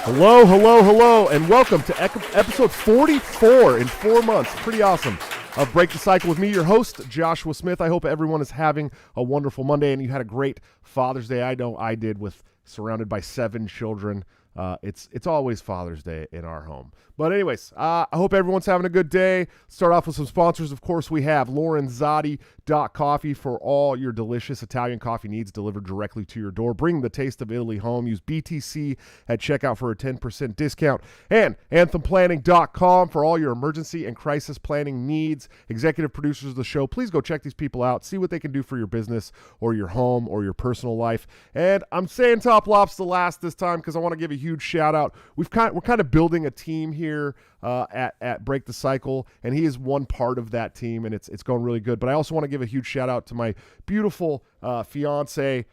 Hello, hello, hello, and welcome to episode 44 in 4 months. Pretty awesome. Of Break the Cycle with me, your host, Joshua Smith. I hope everyone is having a wonderful Monday and you had a great Father's Day. I know I did, with surrounded by 7 children. It's always Father's Day in our home. But anyways, I hope everyone's having a good day. Start off with some sponsors. Of course, we have Lorenzotti.coffee for all your delicious Italian coffee needs delivered directly to your door. Bring the taste of Italy home. Use BTC at checkout for a 10% discount. And AnthemPlanning.com for all your emergency and crisis planning needs. Executive producers of the show, please go check these people out. See what they can do for your business or your home or your personal life. And I'm saying Top Lobster last this time because I want to give a huge shout out. We're kind of building a team here at Break the Cycle, and he is one part of that team, and it's going really good. But I also want to give a huge shout out to my beautiful fiance,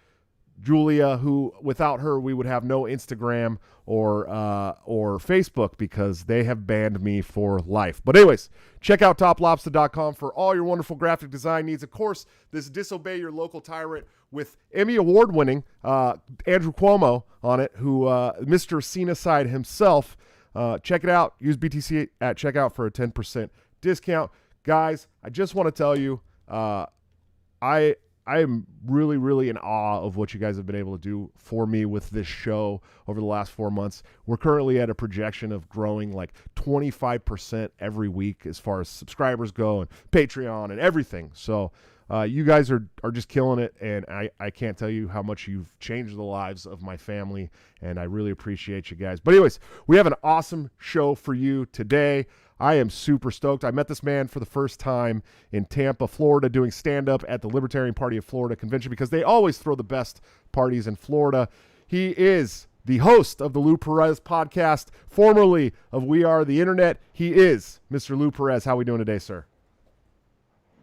Julia, who without her we would have no Instagram or Facebook because they have banned me for life. But anyways, check out toplobster.com for all your wonderful graphic design needs. Of course, this Disobey Your Local Tyrant with Emmy Award winning Andrew Cuomo on it, who Mr. Cena-side himself. Check it out. Use BTC at checkout for a 10% discount. Guys, I just want to tell you, I am really, really in awe of what you guys have been able to do for me with this show over the last 4 months. We're currently at a projection of growing like 25% every week as far as subscribers go, and Patreon and everything. So you guys are just killing it, and I can't tell you how much you've changed the lives of my family, and I really appreciate you guys. But anyways, we have an awesome show for you today. I am super stoked. I met this man for the first time in Tampa, Florida, doing stand-up at the Libertarian Party of Florida convention because they always throw the best parties in Florida. He is the host of the Lou Perez podcast, formerly of We Are the Internet. He is Mr. Lou Perez. How are we doing today, sir?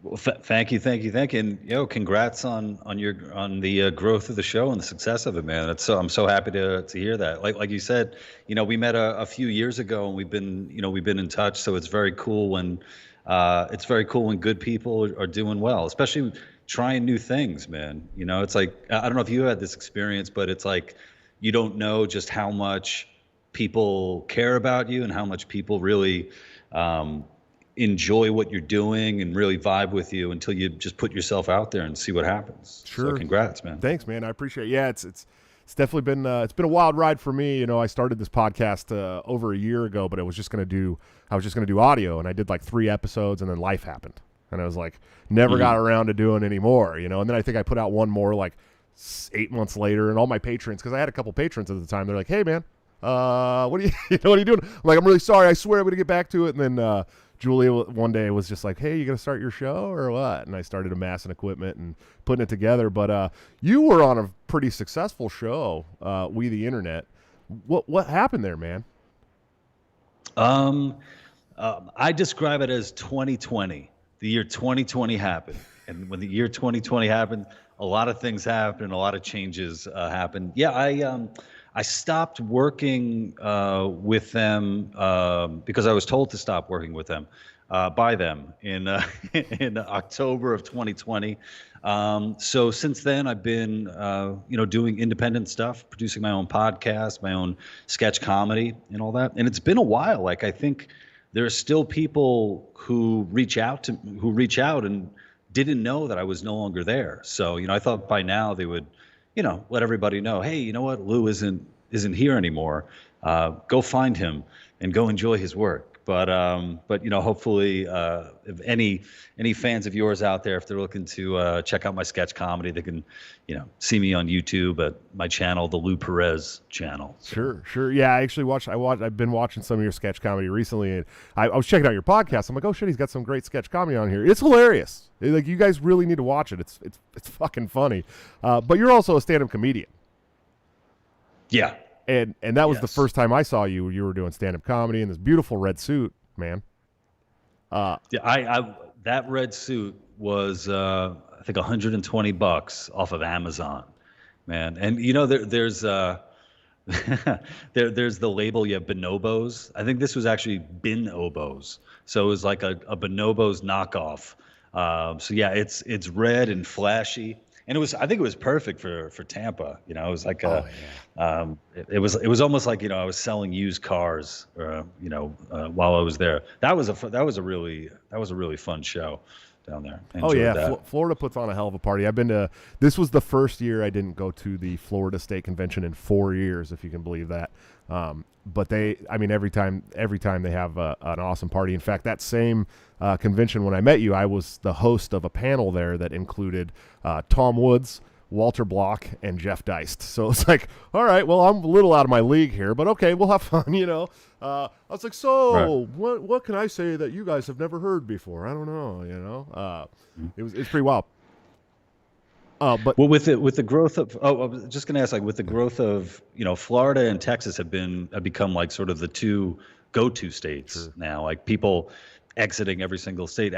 Well, thank you, and congrats on the growth of the show and the success of it, man. I'm so happy to hear that. Like you said, we met a few years ago, and we've been in touch. So it's very cool when good people are doing well, especially trying new things, man. It's like, I don't know if you had this experience, but it's like you don't know just how much people care about you and how much people really enjoy what you're doing and really vibe with you until you just put yourself out there and see what happens. Sure. So congrats, man. Thanks, man. I appreciate it. Yeah, it's definitely been it's been a wild ride for me. I started this podcast over a year ago, but I was just gonna do audio, and I did like 3 episodes, and then life happened, and I was like never got around to doing any more. And then I think I put out one more like 8 months later, and all my patrons, because I had a couple patrons at the time, they're like, "Hey, man, what are you what are you doing?" I'm like, "I'm really sorry. I swear I'm gonna get back to it." And then Julia one day was just like, "Hey, you gonna start your show or what?" And I started amassing equipment and putting it together. But you were on a pretty successful show, We the Internet. What happened there, man? I describe it as 2020. The year 2020 happened, and when the year 2020 happened, a lot of things happened, a lot of changes happened. Yeah, I stopped working with them because I was told to stop working with them by them in October of 2020. So since then, I've been doing independent stuff, producing my own podcast, my own sketch comedy, and all that. And it's been a while. Like, I think there are still people who reach out and didn't know that I was no longer there. So I thought by now they would let everybody know, hey, you know what, Lou isn't here anymore. Go find him and go enjoy his work. But hopefully, if any fans of yours out there, if they're looking to check out my sketch comedy, they can, see me on YouTube at my channel, the Lou Perez channel. So. Sure. Yeah, I actually I've been watching some of your sketch comedy recently, and I was checking out your podcast. I'm like, oh shit, he's got some great sketch comedy on here. It's hilarious. Like, you guys really need to watch it. It's fucking funny. But you're also a stand-up comedian. Yeah. And that was the first time I saw you. You were doing stand-up comedy in this beautiful red suit, man. Yeah, that red suit was I think $120 off of Amazon, man. And there's there's the label. You have bonobos. I think this was actually Binobos, so it was like a bonobos knockoff. So yeah, it's red and flashy. I think it was perfect for Tampa. You know, it was like it was almost like, I was selling used cars, while I was there. That was a really fun show down there. I Oh enjoyed yeah, that. Florida puts on a hell of a party. I've been to. This was the first year I didn't go to the Florida State Convention in 4 years, if you can believe that. But every time they have an awesome party. In fact, that same convention when I met you, I was the host of a panel there that included Tom Woods, Walter Block, and Jeff Deist. So it's like, all right, well, I'm a little out of my league here, but okay, we'll have fun, I was like, so Right. what can I say that you guys have never heard before? I don't know, it's pretty wild. But Well, with the growth of, I was just going to ask, like, with the growth of, Florida and Texas have become like sort of the two go-to states now. Like, people exiting every single state.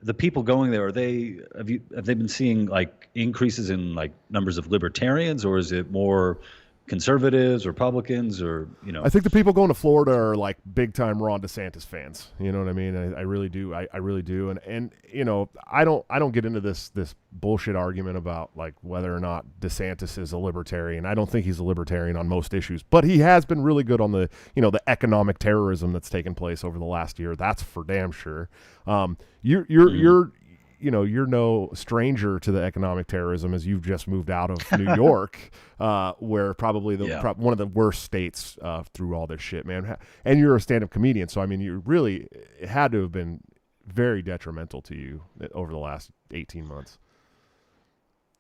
The people going there, have they been seeing like increases in like numbers of libertarians, or is it more conservatives, Republicans, or I think the people going to Florida are like big time Ron DeSantis fans. You know what I mean? I really do. I really do. And I don't get into this bullshit argument about like whether or not DeSantis is a libertarian. I don't think he's a libertarian on most issues, but he has been really good on the the economic terrorism that's taken place over the last year. That's for damn sure. You're no stranger to the economic terrorism, as you've just moved out of New York, where probably one of the worst states through all this shit, man. And you're a stand-up comedian, so I mean, it had to have been very detrimental to you over the last 18 months.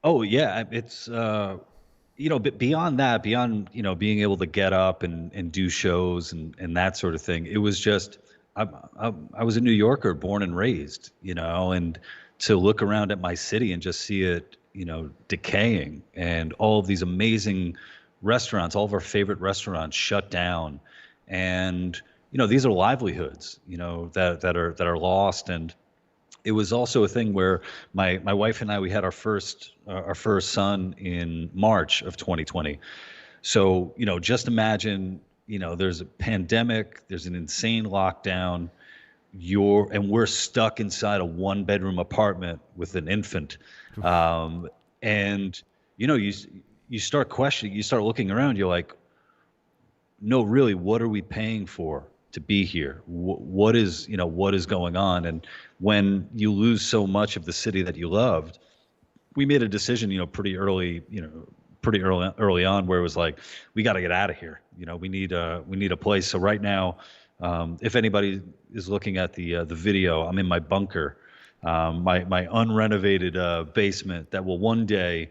Oh yeah, it's but beyond that, being able to get up and do shows and that sort of thing. It was just I was a New Yorker, born and raised, and to look around at my city and just see it, decaying, and all of these amazing restaurants, all of our favorite restaurants shut down, and these are livelihoods, that are lost. And it was also a thing where my wife and I, we had our first son in March of 2020. So, just imagine, there's a pandemic, there's an insane lockdown, and we're stuck inside a 1-bedroom apartment with an infant. And, you start questioning, you start looking around, you're like, no, really, what are we paying for to be here? What is going on? And when you lose so much of the city that you loved, we made a decision, pretty early on, where it was like, we got to get out of here. We need a place. So right now, if anybody is looking at the video, I'm in my bunker, my unrenovated basement that will one day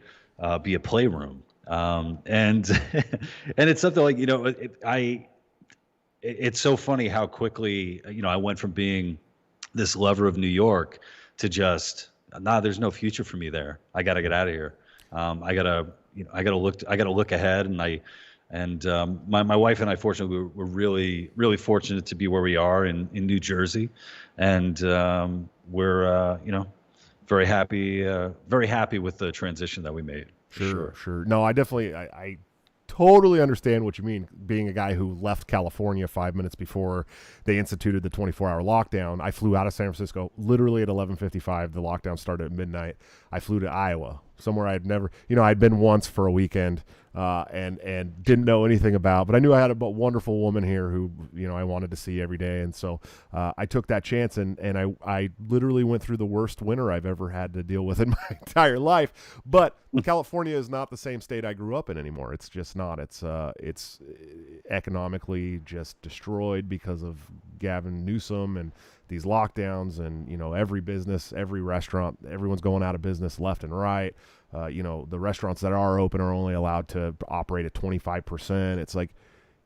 be a playroom. And and it's something like, it's so funny how quickly, I went from being this lover of New York to just, there's no future for me there. I got to get out of here. I gotta look ahead. And my wife and I, fortunately, we're really, really fortunate to be where we are in New Jersey. And we're, very happy with the transition that we made. Sure. No, I definitely, I totally understand what you mean. Being a guy who left California 5 minutes before they instituted the 24-hour lockdown, I flew out of San Francisco literally at 11:55. The lockdown started at midnight. I flew to Iowa, somewhere I'd never, I'd been once for a weekend, and didn't know anything about, but I knew I had a wonderful woman here who, I wanted to see every day. And so I took that chance, and I literally went through the worst winter I've ever had to deal with in my entire life. But California is not the same state I grew up in anymore. It's just not. It's economically just destroyed because of Gavin Newsom and these lockdowns, and every business, every restaurant, everyone's going out of business left and right. The restaurants that are open are only allowed to operate at 25%. It's like,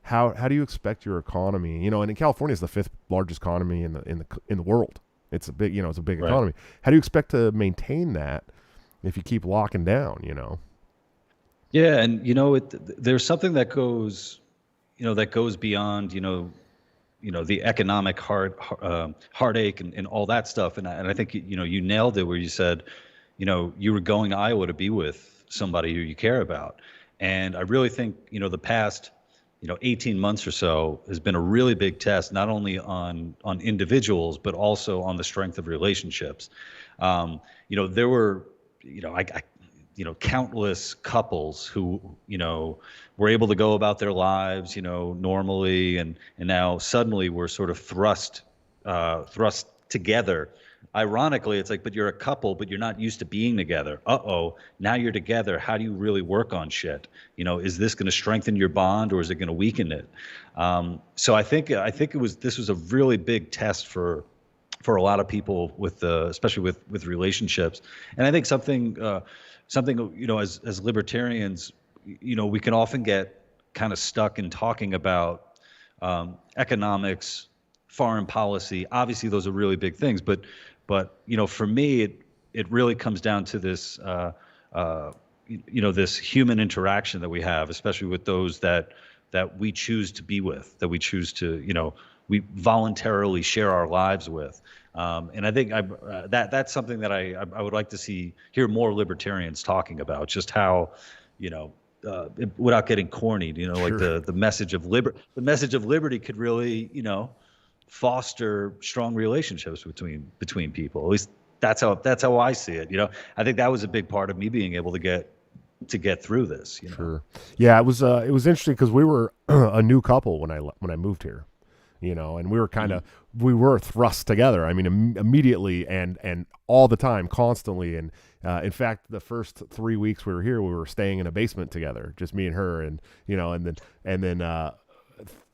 how do you expect your economy? And in California, it's the 5th largest economy in the world. It's a big, it's a big economy. How do you expect to maintain that if you keep locking down? Yeah, and there's something that goes beyond the economic heartache and all that stuff. And I think you nailed it, where you said, you were going to Iowa to be with somebody who you care about. And I really think, the past, 18 months or so has been a really big test, not only on individuals, but also on the strength of relationships. There were, countless couples who, were able to go about their lives, normally, and now suddenly we're sort of thrust together. Ironically, it's like, but you're a couple, but you're not used to being together. Now you're together. How do you really work on shit? Is this going to strengthen your bond or is it going to weaken it? So I think this was a really big test for a lot of people especially with relationships. And I think something as libertarians, we can often get kind of stuck in talking about economics, foreign policy. Obviously, those are really big things, but for me, it really comes down to this this human interaction that we have, especially with those that we choose to be with, that we choose to we voluntarily share our lives with. And I think that's something that I would like to hear more libertarians talking about, just how, without getting corny, like the message of liberty could really, foster strong relationships between people. At least that's how I see it. I think that was a big part of me being able to get through this. Sure. Yeah, it was interesting because we were a new couple when I moved here. And we were we were thrust together. I mean, immediately and all the time, constantly. And in fact, the first 3 weeks we were here, we were staying in a basement together, just me and her. And and then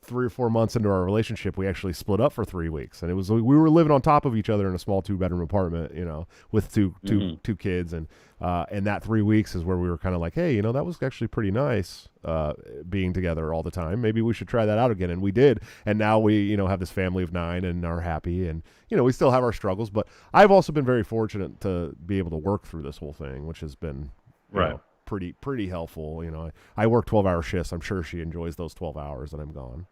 3 or 4 months into our relationship, we actually split up for 3 weeks. And we were living on top of each other in a small 2-bedroom apartment, with two kids. And that 3 weeks is where we were kind of like, hey, that was actually pretty nice, being together all the time. Maybe we should try that out again. And we did. And now we, have this family of 9 and are happy. And, we still have our struggles, but I've also been very fortunate to be able to work through this whole thing, which has been pretty helpful. I work 12-hour shifts. I'm sure she enjoys those 12 hours that I'm gone.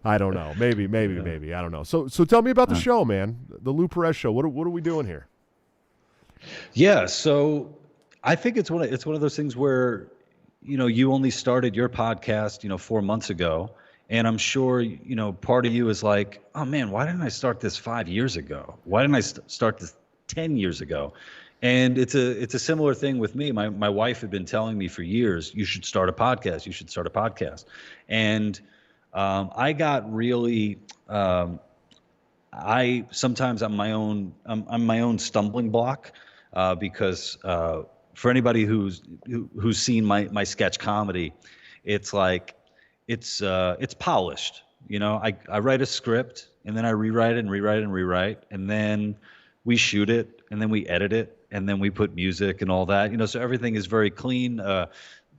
I don't know. Maybe. I don't know. So tell me about the show, man. The Lou Perez Show. What are we doing here? Yeah. So I think it's one of those things where, you only started your podcast, 4 months ago. And I'm sure, part of you is like, oh man, why didn't I start this 5 years ago? Why didn't I start this 10 years ago? And it's a similar thing with me. My wife had been telling me for years, you should start a podcast. You should start a podcast. And I got really, sometimes I'm my own stumbling block, because for anybody who's seen my sketch comedy, it's like it's polished. I write a script and then I rewrite it, and then we shoot it and then we edit it. And then we put music and all that, so everything is very clean.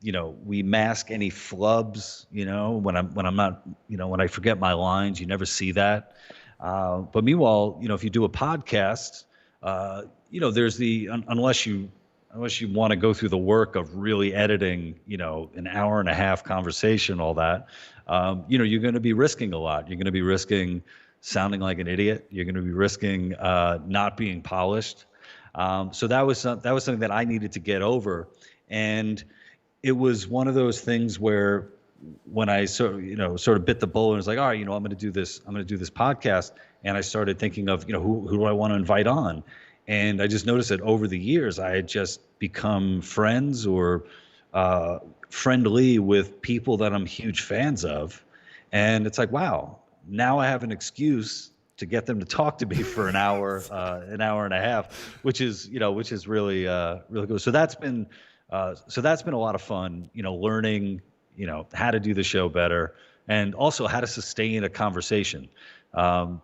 We mask any flubs, when I'm not, when I forget my lines, you never see that. But meanwhile, if you do a podcast, there's unless you want to go through the work of really editing, an hour and a half conversation, all that, you're going to be risking a lot. You're going to be risking sounding like an idiot. You're going to be risking not being polished. So that was something that I needed to get over, and it was one of those things where when I sort of bit the bullet and was like, all right, I'm going to do this podcast, and I started thinking of who do I want to invite on, and I just noticed that over the years I had just become friends or friendly with people that I'm huge fans of, and it's like, wow, now I have an excuse to get them to talk to me for an hour and a half, which is really good. So that's been a lot of fun, learning, how to do the show better, and also how to sustain a conversation.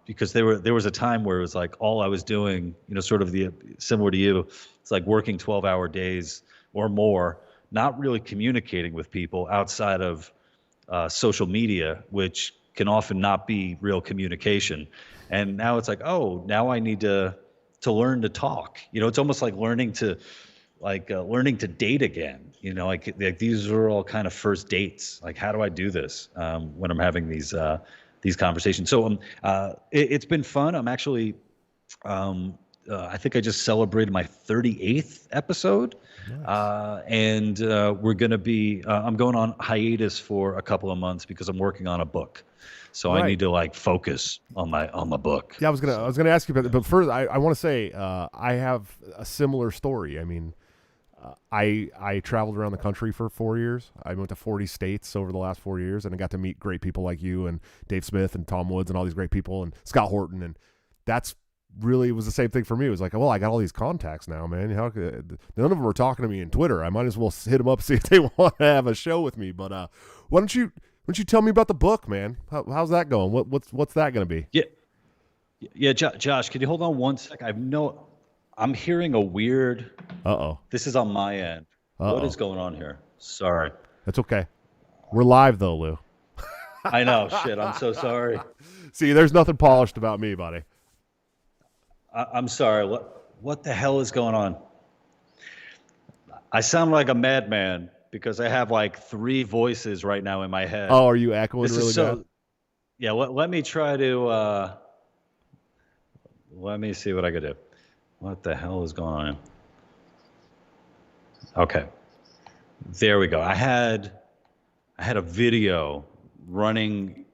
Because there was a time where it was like all I was doing, sort of similar to you, it's like working 12-hour days or more, not really communicating with people outside of social media, which can often not be real communication. And now it's like, oh, now I need to learn to talk. It's almost like learning to date again. Like these are all kind of first dates. Like, how do I do this when I'm having these conversations? So it's been fun. I'm actually I think I just celebrated my 38th episode. Nice. And we're going to be, I'm going on hiatus for a couple of months because I'm working on a book. So I Right. need to like focus on my book. Yeah, I was gonna ask you about that, but first, I want to say I have a similar story. I mean, I traveled around the country for 4 years. I went to 40 states over the last 4 years, and I got to meet great people like you and Dave Smith and Tom Woods and all these great people and Scott Horton, and that's really was the same thing for me. It was like, well, I got all these contacts now, man. None of them are talking to me in Twitter. I might as well hit them up and see if they want to have a show with me. But why don't you tell me about the book, man? How's that going? What's that going to be? Yeah. Josh, can you hold on one sec? I'm hearing a weird. Uh-oh. This is on my end. Uh-oh. What is going on here? Sorry. That's okay. We're live though, Lou. I know. Shit. I'm so sorry. See, there's nothing polished about me, buddy. I'm sorry. What the hell is going on? I sound like a madman because I have like 3 voices right now in my head. Oh, are you echoing This really is so. bad? Yeah. Let me try to. Let me see what I could do. What the hell is going on? Okay. There we go. I had a video running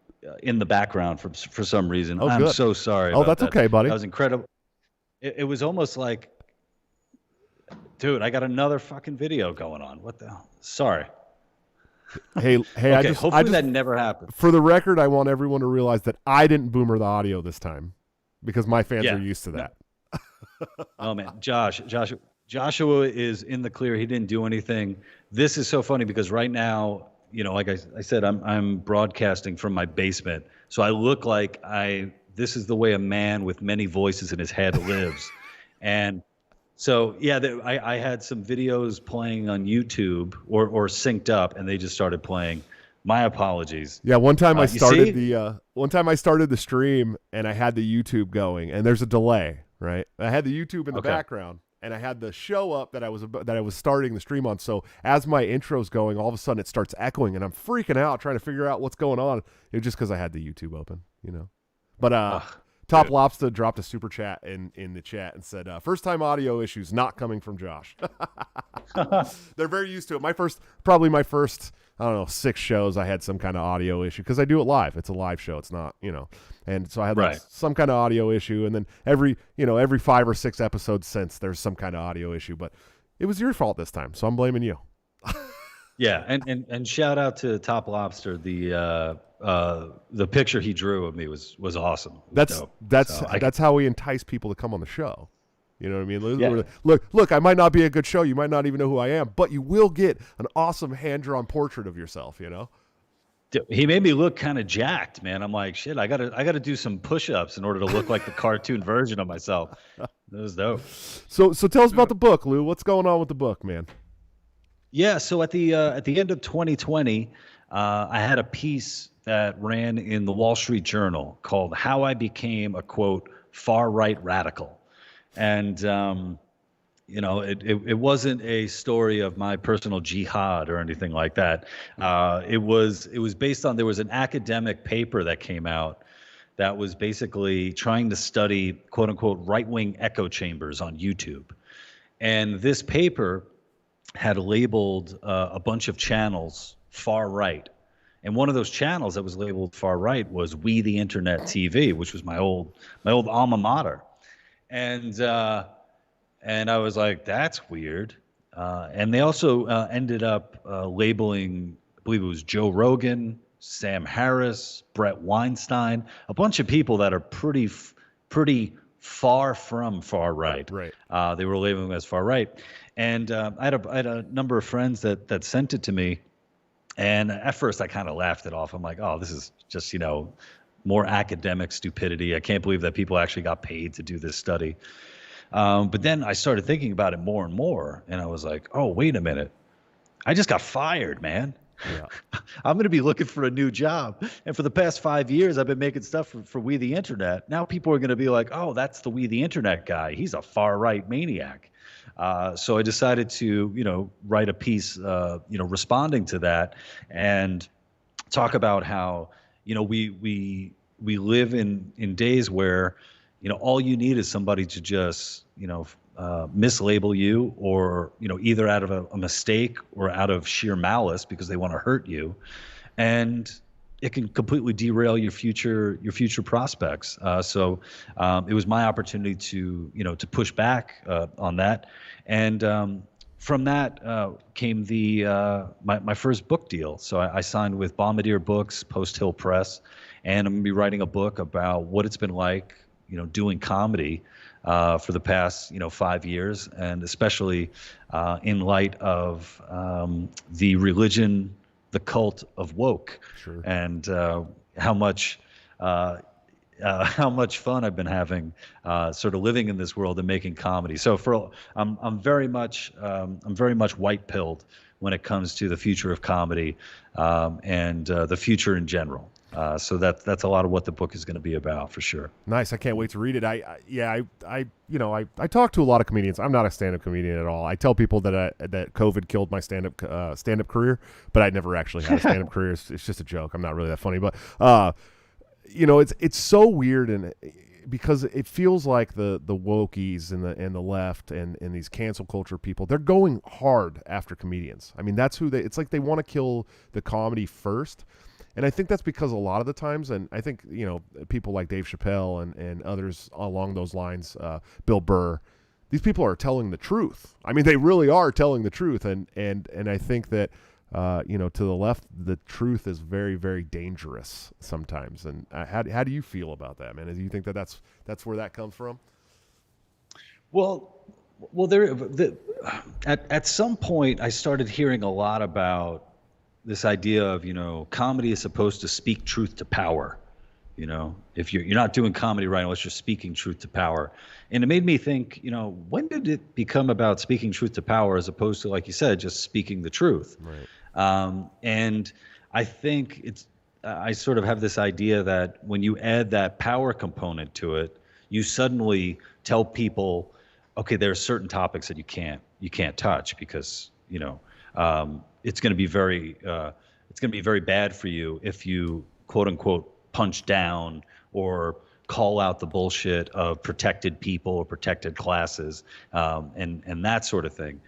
in the background for some reason. Oh, I'm good. so sorry. Oh, about that's that. okay, buddy. That was incredible. It was almost like, dude, I got another fucking video going on. What the hell? Sorry. Hey, Okay, hopefully that never happens. For the record, I want everyone to realize that I didn't boomer the audio this time because my fans Yeah. are used to that. Oh man, Joshua is in the clear. He didn't do anything. This is so funny because right now, like I said, I'm broadcasting from my basement, so I look like this is the way a man with many voices in his head lives. And so yeah, I had some videos playing on YouTube or synced up, and they just started playing. My apologies. Yeah, one time I started see? the stream and I had the YouTube going, and there's a delay, right? I had the YouTube in the background, and I had the show up that I was starting the stream on. So as my intro's going, all of a sudden it starts echoing, and I'm freaking out trying to figure out what's going on. It was just because I had the YouTube open, But Top Lobster dropped a super chat in the chat and said, first time audio issues not coming from Josh. They're very used to it. Probably my first, I don't know, 6 shows I had some kind of audio issue because I do it live. It's a live show. It's not, and so I had some kind of audio issue. And then every 5 or 6 episodes since there's some kind of audio issue, but it was your fault this time. So I'm blaming you. Yeah. And shout out to Top Lobster. The picture he drew of me was awesome. That's how we entice people to come on the show. You know what I mean? Yeah. Look, I might not be a good show. You might not even know who I am, but you will get an awesome hand-drawn portrait of yourself, He made me look kind of jacked, man. I'm like, shit, I gotta do some push-ups in order to look like the cartoon version of myself. That was dope. So tell us about the book, Lou. What's going on with the book, man? Yeah, so at the end of 2020, I had a piece that ran in the Wall Street Journal called "How I Became a Quote Far-Right Radical," and it wasn't a story of my personal jihad or anything like that. It was based on, there was an academic paper that came out that was basically trying to study quote unquote right-wing echo chambers on YouTube, and this paper had labeled a bunch of channels far right. And one of those channels that was labeled far right was We the Internet TV, which was my old alma mater. And I was like, that's weird. And they also ended up labeling, I believe it was Joe Rogan, Sam Harris, Brett Weinstein, a bunch of people that are pretty far from far right. Right. They were labeling them as far right. And I had a number of friends that sent it to me. And at first I kind of laughed it off. I'm like, oh, this is just, more academic stupidity. I can't believe that people actually got paid to do this study. But then I started thinking about it more and more. And I was like, oh, wait a minute. I just got fired, man. Yeah. I'm going to be looking for a new job. And for the past 5 years, I've been making stuff for We the Internet. Now people are going to be like, oh, that's the We the Internet guy. He's a far right maniac. So I decided to, write a piece, responding to that and talk about how, we live in days where, all you need is somebody to just, mislabel you, or, either out of a mistake or out of sheer malice because they want to hurt you. And it can completely derail your future prospects. So it was my opportunity to push back on that. And from that came my first book deal. So I signed with Bombardier Books, Post Hill Press, and I'm going to be writing a book about what it's been like, doing comedy for the past 5 years, and especially in light of the religion, the cult of woke. Sure. And how much fun I've been having sort of living in this world and making comedy. So I'm very much white pilled when it comes to the future of comedy and the future in general. So that's a lot of what the book is going to be about, for sure. Nice. I can't wait to read it. I talk to a lot of comedians. I'm not a stand-up comedian at all. I tell people that that COVID killed my stand-up career, but I never actually had a stand-up career. It's just a joke. I'm not really that funny, but it's so weird, and because it feels like the wokies and the left and these cancel culture people, they're going hard after comedians. I mean, that's who it's like they want to kill the comedy first. And I think that's because a lot of the times, and I think, people like Dave Chappelle and others along those lines, Bill Burr, these people are telling the truth. I mean, they really are telling the truth. And I think that, to the left, the truth is very, very dangerous sometimes. And how do you feel about that, man? Do you think that's where that comes from? Well, at some point I started hearing a lot about this idea of, comedy is supposed to speak truth to power. If you're not doing comedy right unless you're speaking truth to power. And it made me think, when did it become about speaking truth to power as opposed to, like you said, just speaking the truth? Right. And I think I sort of have this idea that when you add that power component to it, you suddenly tell people, okay, there are certain topics that you can't touch because, it's going to be very bad for you if you, quote unquote, punch down or call out the bullshit of protected people or protected classes, and that sort of thing.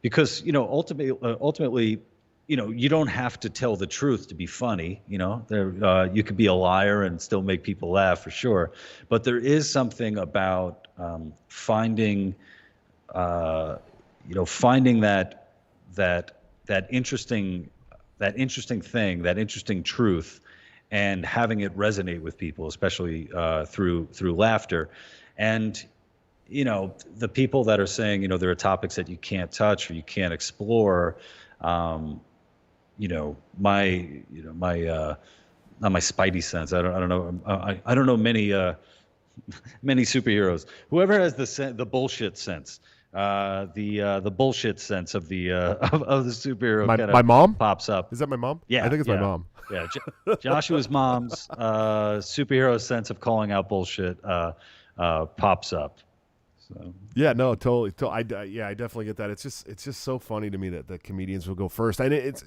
Because ultimately, you don't have to tell the truth to be funny. You could be a liar and still make people laugh, for sure. But there is something about finding that interesting thing, that interesting truth, and having it resonate with people, especially through laughter. And the people that are saying there are topics that you can't touch or you can't explore, my not my spidey sense. I don't know. I don't know many superheroes. Whoever has the bullshit sense. The bullshit sense of the superhero my mom pops up. Is that my mom? Yeah, I think it's my mom. Yeah, Joshua's mom's superhero sense of calling out bullshit pops up. So. Yeah, no, totally. I definitely get that. It's just so funny to me that the comedians will go first. And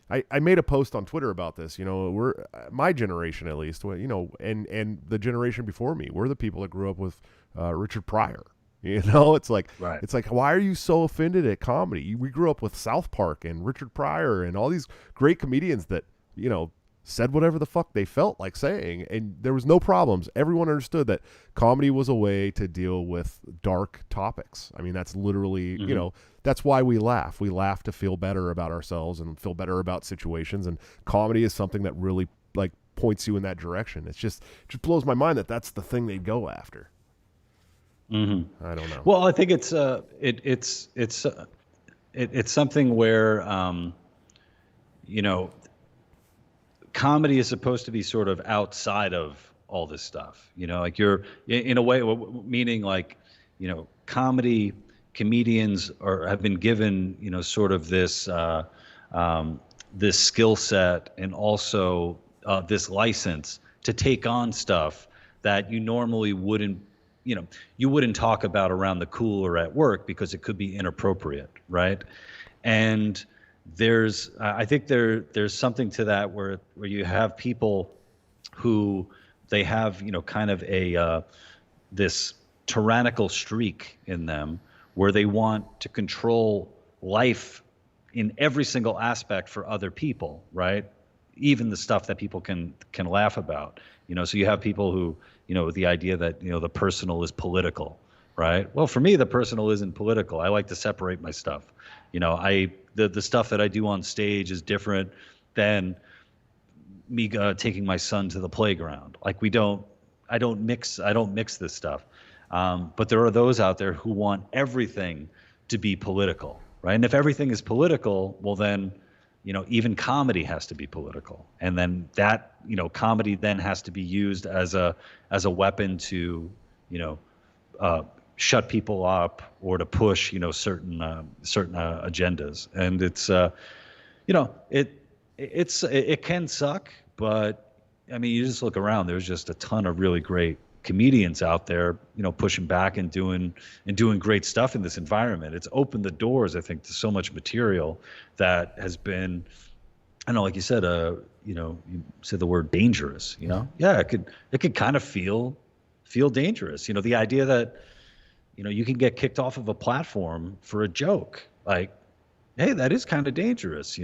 I made a post on Twitter about this. We're my generation, at least. And the generation before me, we're the people that grew up with Richard Pryor. It's like, right. It's like, why are you so offended at comedy? We grew up with South Park and Richard Pryor and all these great comedians that, said whatever the fuck they felt like saying, and there was no problems. Everyone understood that comedy was a way to deal with dark topics. I mean, that's literally, that's why we laugh. We laugh to feel better about ourselves and feel better about situations, and comedy is something that really points you in that direction. It just blows my mind that that's the thing they'd go after. Mm-hmm. I don't know. Well, I think it's something where comedy is supposed to be sort of outside of all this stuff. Like you're in a way, meaning comedians have been given sort of this this skill set and also this license to take on stuff that you normally wouldn't. You wouldn't talk about around the cooler at work because it could be inappropriate, right? And I think there's something to that where you have people who they have, kind of a this tyrannical streak in them where they want to control life in every single aspect for other people, right? Even the stuff that people can laugh about. So you have people who, the idea that, the personal is political, right? Well, for me, the personal isn't political. I like to separate my stuff. The stuff that I do on stage is different than me taking my son to the playground. Like I don't mix this stuff. But there are those out there who want everything to be political, right? And if everything is political, well then, even comedy has to be political. And then that, comedy then has to be used as a weapon to, shut people up or to push, certain agendas. And it can suck, but I mean, you just look around, there's just a ton of really great comedians out there, pushing back and doing great stuff in this environment. It's opened the doors, I think, to so much material that has been, I don't know, like you said, you said the word dangerous, Yeah, it could kind of feel dangerous. The idea that, you can get kicked off of a platform for a joke. Like, hey, that is kind of dangerous,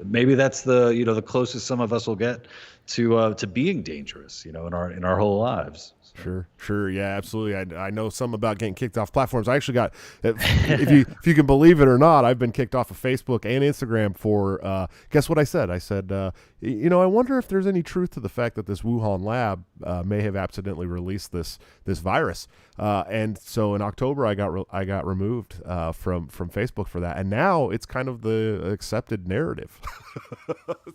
maybe that's the closest some of us will get to being dangerous, in our whole lives. So. Sure, yeah, absolutely. I know some about getting kicked off platforms. I actually got, if you can believe it or not, I've been kicked off of Facebook and Instagram for guess what I said? I said, I wonder if there's any truth to the fact that this Wuhan lab may have accidentally released this virus. And so in October, I got removed from Facebook for that, and now it's kind of the accepted narrative.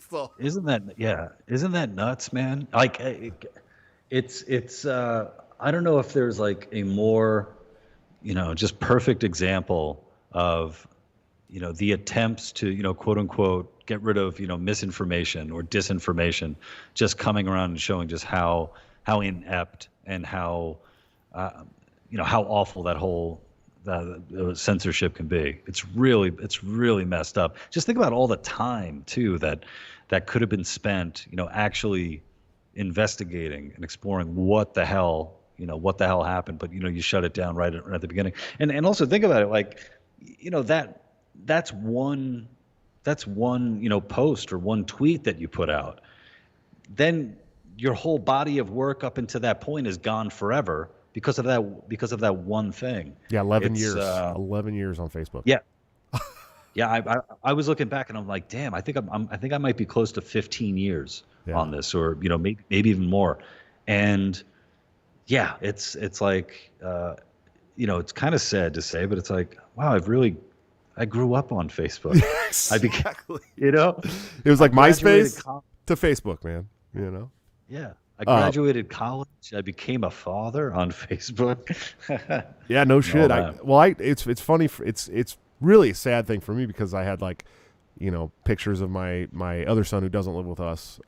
So. Isn't that nuts, man? Like, it's I don't know if there's like a more, just perfect example of, the attempts to, quote unquote, get rid of, misinformation or disinformation, just coming around and showing just how inept and how awful that whole censorship can be. It's really messed up. Just think about all the time too that could have been spent, actually investigating and exploring what the hell happened, but you shut it down right at the beginning. And also think about it, like, that's one post or one tweet that you put out. Then your whole body of work up until that point is gone forever because of that one thing. Yeah, 11 years. 11 years on Facebook. Yeah. Yeah, I was looking back and I'm like, damn, I think I might be close to 15 years on this, or maybe even more. And yeah, it's like it's kind of sad to say, but it's like, wow, I grew up on Facebook. Yes, exactly. It was like MySpace to Facebook, man. Yeah. I graduated college. I became a father on Facebook. Yeah, no shit. It's funny. It's really a sad thing for me because I had pictures of my other son who doesn't live with us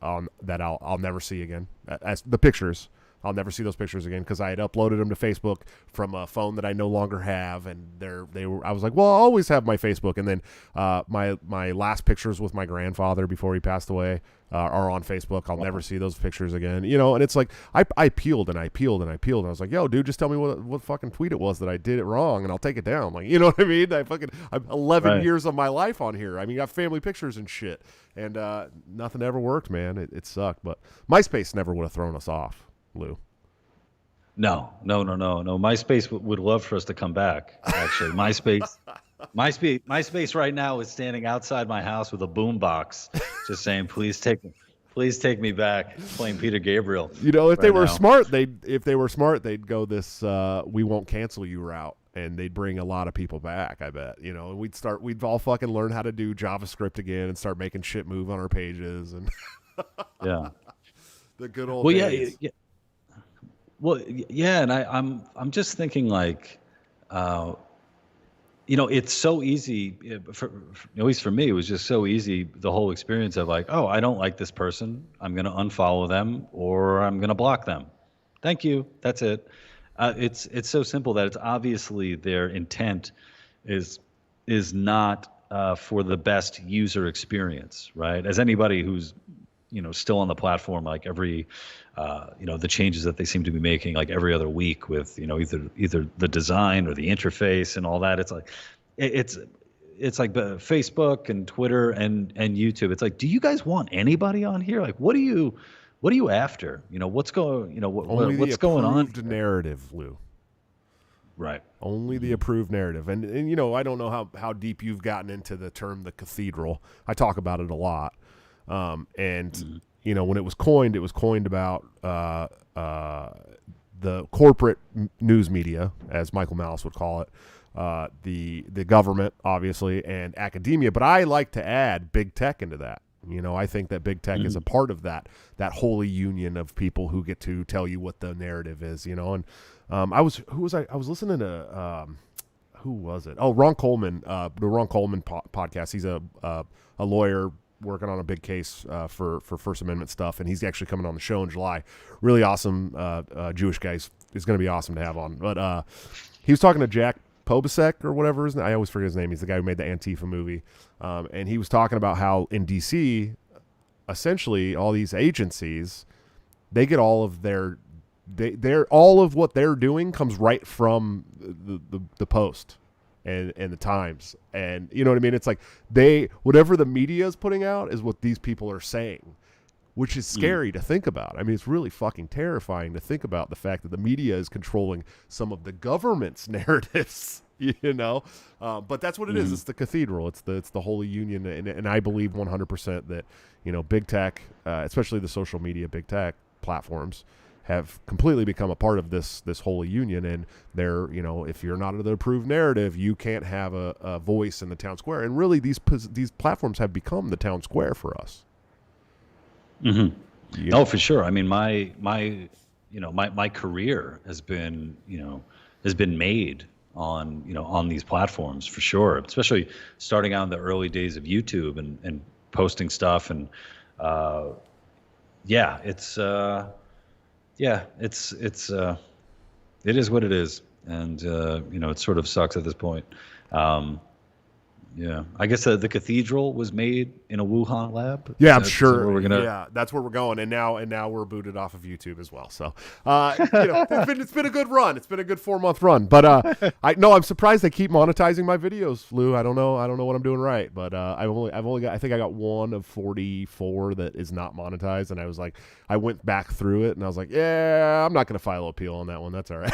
that I'll never see again. As the pictures, I'll never see those pictures again because I had uploaded them to Facebook from a phone that I no longer have, and I was like, well, I'll always have my Facebook, and then my last pictures with my grandfather before he passed away are on Facebook. I'll never see those pictures again, and it's like I peeled and I peeled and I peeled, and I was like, yo, dude, just tell me what fucking tweet it was that I did it wrong, and I'll take it down. Like, you know what I mean? I'm 11 years of my life on here. I mean, you got family pictures and shit, and nothing ever worked, man. It sucked, but MySpace never would have thrown us off, Lou. No. MySpace would love for us to come back. Actually, MySpace right now is standing outside my house with a boombox, just saying, "Please take me back." Playing Peter Gabriel. If they were smart, they'd go this "we won't cancel you" route, and they'd bring a lot of people back. I bet. And we'd all fucking learn how to do JavaScript again and start making shit move on our pages and yeah, the good old days. Yeah. Well, yeah, and I'm just thinking like, it's so easy. At least for me, it was just so easy. The whole experience of like, oh, I don't like this person. I'm gonna unfollow them or I'm gonna block them. Thank you. That's it. It's so simple that it's obviously their intent is not for the best user experience, right? As anybody who's still on the platform, like every, the changes that they seem to be making like every other week with, either the design or the interface and all that. It's like, it's like Facebook and Twitter and YouTube. It's like, do you guys want anybody on here? Like, what are you after? What's going, Only what's the going on? approved narrative, Lou. Right. Only the approved narrative. And I don't know how deep you've gotten into the term the cathedral. I talk about it a lot. When it was coined about the corporate news media, as Michael Malice would call it, the government, obviously, and academia. But I like to add big tech into that. I think that big tech is a part of that holy union of people who get to tell you what the narrative is, and I was listening to who was it? Oh, Ron Coleman, the Ron Coleman podcast. He's a lawyer working on a big case for First Amendment stuff, and he's actually coming on the show in July. Really awesome Jewish guy. Is going to be awesome to have on. But he was talking to Jack Pobasek or whatever his name. I always forget his name. He's the guy who made the Antifa movie. And he was talking about how in D.C., essentially all these agencies, they get all of all of what they're doing comes right from the Post and the Times. And you know what I mean? It's like whatever the media is putting out is what these people are saying, which is scary to think about. I mean, it's really fucking terrifying to think about the fact that the media is controlling some of the government's narratives, but that's what it is. It's the cathedral. It's the holy union. And I believe 100% that, big tech, especially the social media, big tech platforms have completely become a part of this holy union. And they're, if you're not of the approved narrative, you can't have a voice in the town square. And really these platforms have become the town square for us. Mm-hmm. No, for sure. I mean, my career has been made on these platforms for sure, especially starting out in the early days of YouTube and posting stuff. And it is what it is. And, it sort of sucks at this point. Yeah, I guess the cathedral was made in a Wuhan lab. Yeah, I'm sure. Yeah, that's where we're going, and now we're booted off of YouTube as well. So, it's been a good run. It's been a good 4-month run. But I'm surprised they keep monetizing my videos, Lou. I don't know what I'm doing right, but I've only got, I think I got one of 44 that is not monetized, and I went back through it, and I was like, yeah, I'm not going to file appeal on that one. That's all right.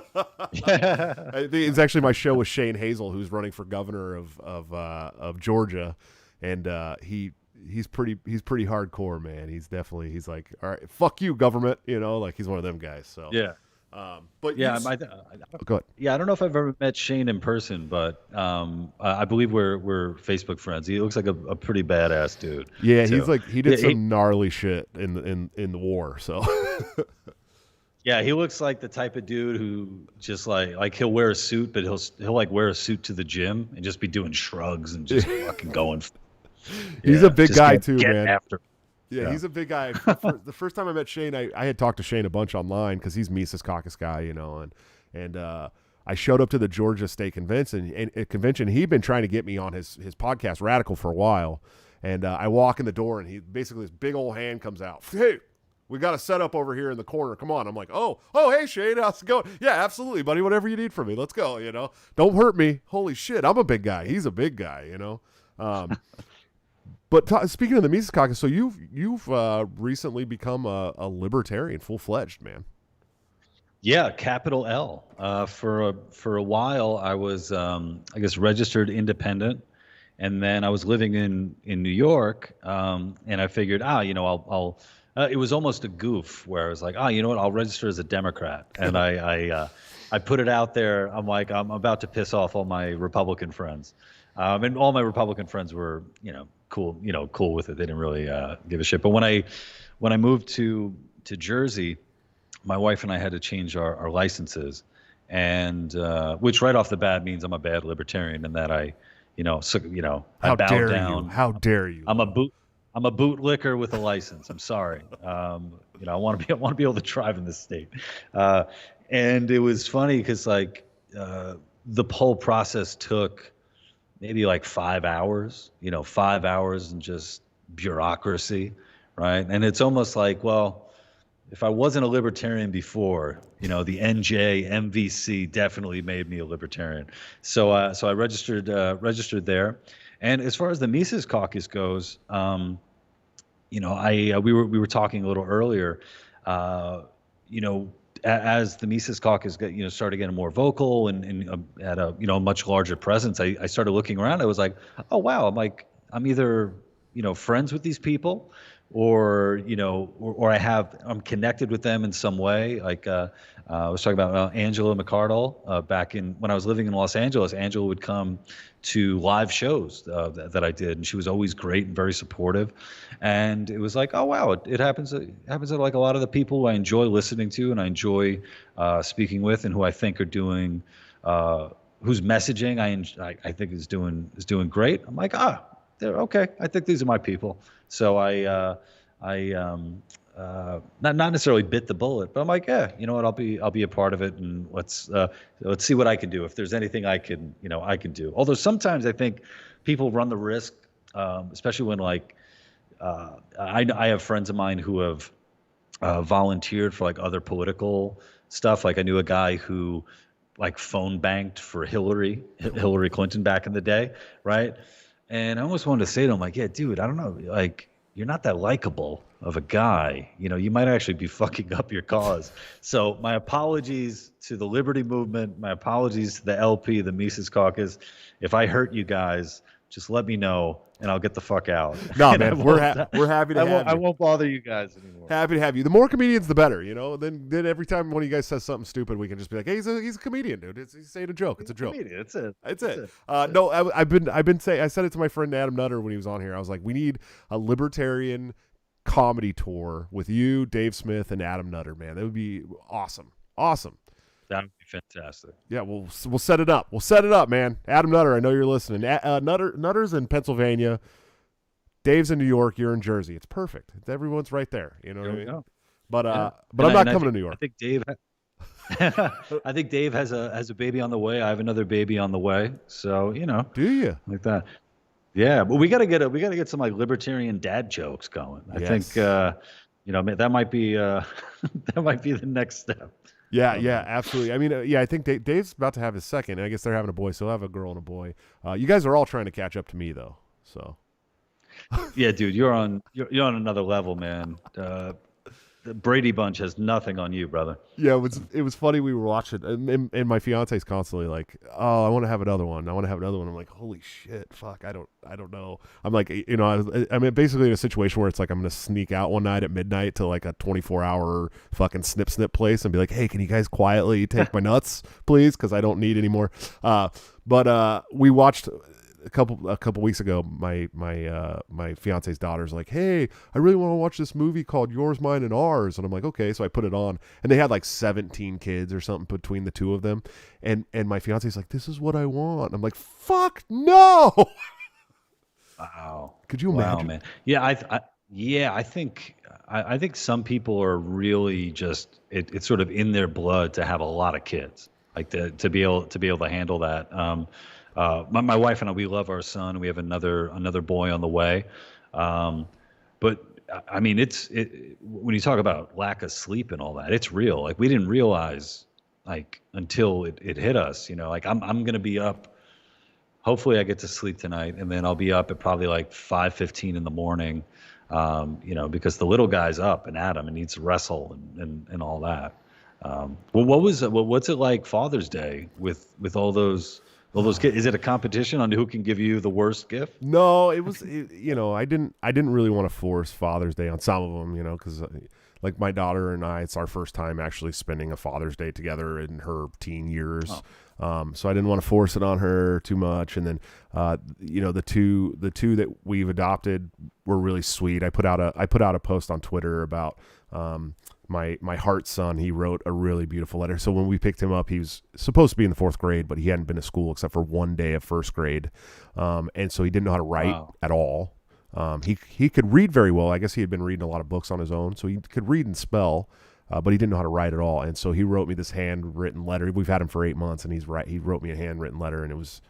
I think it's actually my show with Shane Hazel, who's running for governor of Georgia, and he's pretty hardcore, man. He's like, all right, fuck you, government, like he's one of them guys. So yeah. But yeah, go ahead. Yeah, I don't know if I've ever met Shane in person, but I believe we're Facebook friends. He looks like a pretty badass dude. Yeah, too. He did some gnarly shit in the war. So. Yeah, he looks like the type of dude who just like he'll wear a suit, but he'll like wear a suit to the gym and just be doing shrugs and just fucking going. He's a big guy too, man. After. Yeah, he's a big guy. The first time I met Shane, I had talked to Shane a bunch online because he's Mises Caucus guy, and I showed up to the Georgia State Convention. And he'd been trying to get me on his podcast Radical for a while, and I walk in the door, and he basically this big old hand comes out. Hey, we got a setup over here in the corner. Come on. I'm like, oh, hey, Shane, how's it going? Yeah, absolutely, buddy. Whatever you need from me, let's go. Don't hurt me. Holy shit, I'm a big guy. He's a big guy. But speaking of the Mises Caucus, so you've recently become a libertarian, full-fledged, man. Yeah, capital L. For a while, I was, registered independent, and then I was living in New York, and I figured, I'll. It was almost a goof where I was like, you know what? I'll register as a Democrat, and I put it out there. I'm like, I'm about to piss off all my Republican friends, and all my Republican friends were, cool with it. They didn't really give a shit. But when I moved to Jersey, my wife and I had to change our licenses, and which right off the bat means I'm a bad libertarian, and that I bow down. How dare you? I'm a bootlicker with a license. I'm sorry. I want to be able to drive in this state. And it was funny because the whole process took maybe like 5 hours. 5 hours and just bureaucracy, right? And it's almost like, well, if I wasn't a libertarian before, the NJ MVC definitely made me a libertarian. So I registered there. And as far as the Mises Caucus goes, we were talking a little earlier, you know, as the Mises Caucus started getting more vocal and had a much larger presence, I started looking around. I was like, oh wow, I'm either friends with these people, or I'm connected with them in some way. I was talking about Angela McCardle back when I was living in Los Angeles. Angela would come to live shows that I did, and she was always great and very supportive. And it was like, oh wow, it happens to like a lot of the people who I enjoy listening to and I enjoy speaking with, and who I think are doing whose messaging I think is doing great. I'm like, they're okay. I think these are my people. So not necessarily bit the bullet, but I'm like, yeah, you know what? I'll be a part of it, and let's see what I can do. If there's anything I can do. Although sometimes I think people run the risk, especially when I have friends of mine who have volunteered for other political stuff. Like I knew a guy who phone banked for Hillary Clinton back in the day, right? And I almost wanted to say to him, yeah, dude, I don't know, you're not that likable of a guy. You might actually be fucking up your cause. So my apologies to the Liberty Movement. My apologies to the LP, the Mises Caucus. If I hurt you guys, just let me know, and I'll get the fuck out. No, man, we're happy to have you. I won't bother you guys anymore. Happy to have you. The more comedians, the better. Then every time one of you guys says something stupid, we can just be like, hey, he's a comedian, dude. He's saying a joke. It's a joke. That's it. That's it. No, I've been saying. I said it to my friend Adam Nutter when he was on here. I was like, we need a libertarian comedy tour with you, Dave Smith, and Adam Nutter. Man, that would be awesome. Awesome. That would be fantastic. Yeah, we'll set it up. We'll set it up, man. Adam Nutter, I know you're listening. Nutter's in Pennsylvania. Dave's in New York. You're in Jersey. It's perfect. Everyone's right there. You know what I mean? Go. But I'm not coming to New York. I think Dave. I think Dave has a baby on the way. I have another baby on the way. So Do you like that? Yeah, but we gotta get some libertarian dad jokes going. I think that might be that might be the next step. Yeah, absolutely. I mean, I think Dave's about to have his second, and I guess they're having a boy, so he'll have a girl and a boy. You guys are all trying to catch up to me, though. So. Yeah, dude, you're on another level, man. The Brady Bunch has nothing on you, brother. Yeah, it was funny. We were watching, and my fiance's constantly like, "Oh, I want to have another one. I want to have another one." I'm like, "Holy shit, fuck! I don't know." I'm like, I'm basically in a situation where it's like I'm gonna sneak out one night at midnight to a 24-hour fucking snip place and be like, "Hey, can you guys quietly take my nuts, please? Because I don't need any more." But we watched. A couple weeks ago, my fiance's daughter's like, "Hey, I really want to watch this movie called Yours, Mine, and Ours." And I'm like, "Okay." So I put it on, and they had 17 kids or something between the two of them, and my fiance's like, "This is what I want." I'm like, "Fuck no!" Wow. Could you imagine? Wow, man. Yeah, I think some people are really just it's sort of in their blood to have a lot of kids, to be able to handle that. My wife and I, we love our son. We have another boy on the way. But I mean, when you talk about lack of sleep and all that, it's real. We didn't realize until it hit us, I'm going to be up. Hopefully I get to sleep tonight, and then I'll be up at probably 5:15 in the morning, because the little guy's up and at him and needs to wrestle and all that. What's it like Father's Day with all those kids? Is it a competition on who can give you the worst gift? No, it was. I didn't really want to force Father's Day on some of them, because my daughter and I, it's our first time actually spending a Father's Day together in her teen years. Oh. So I didn't want to force it on her too much. And then, the two that we've adopted were really sweet. I put out a post on Twitter about my heart son. He wrote a really beautiful letter. So when we picked him up, he was supposed to be in the 4th grade, but he hadn't been to school except for one day of 1st grade. And so he didn't know how to write at all. He could read very well. I guess he had been reading a lot of books on his own, so he could read and spell, but he didn't know how to write at all. And so he wrote me this handwritten letter. We've had him for 8 months, and he wrote me a handwritten letter, and it was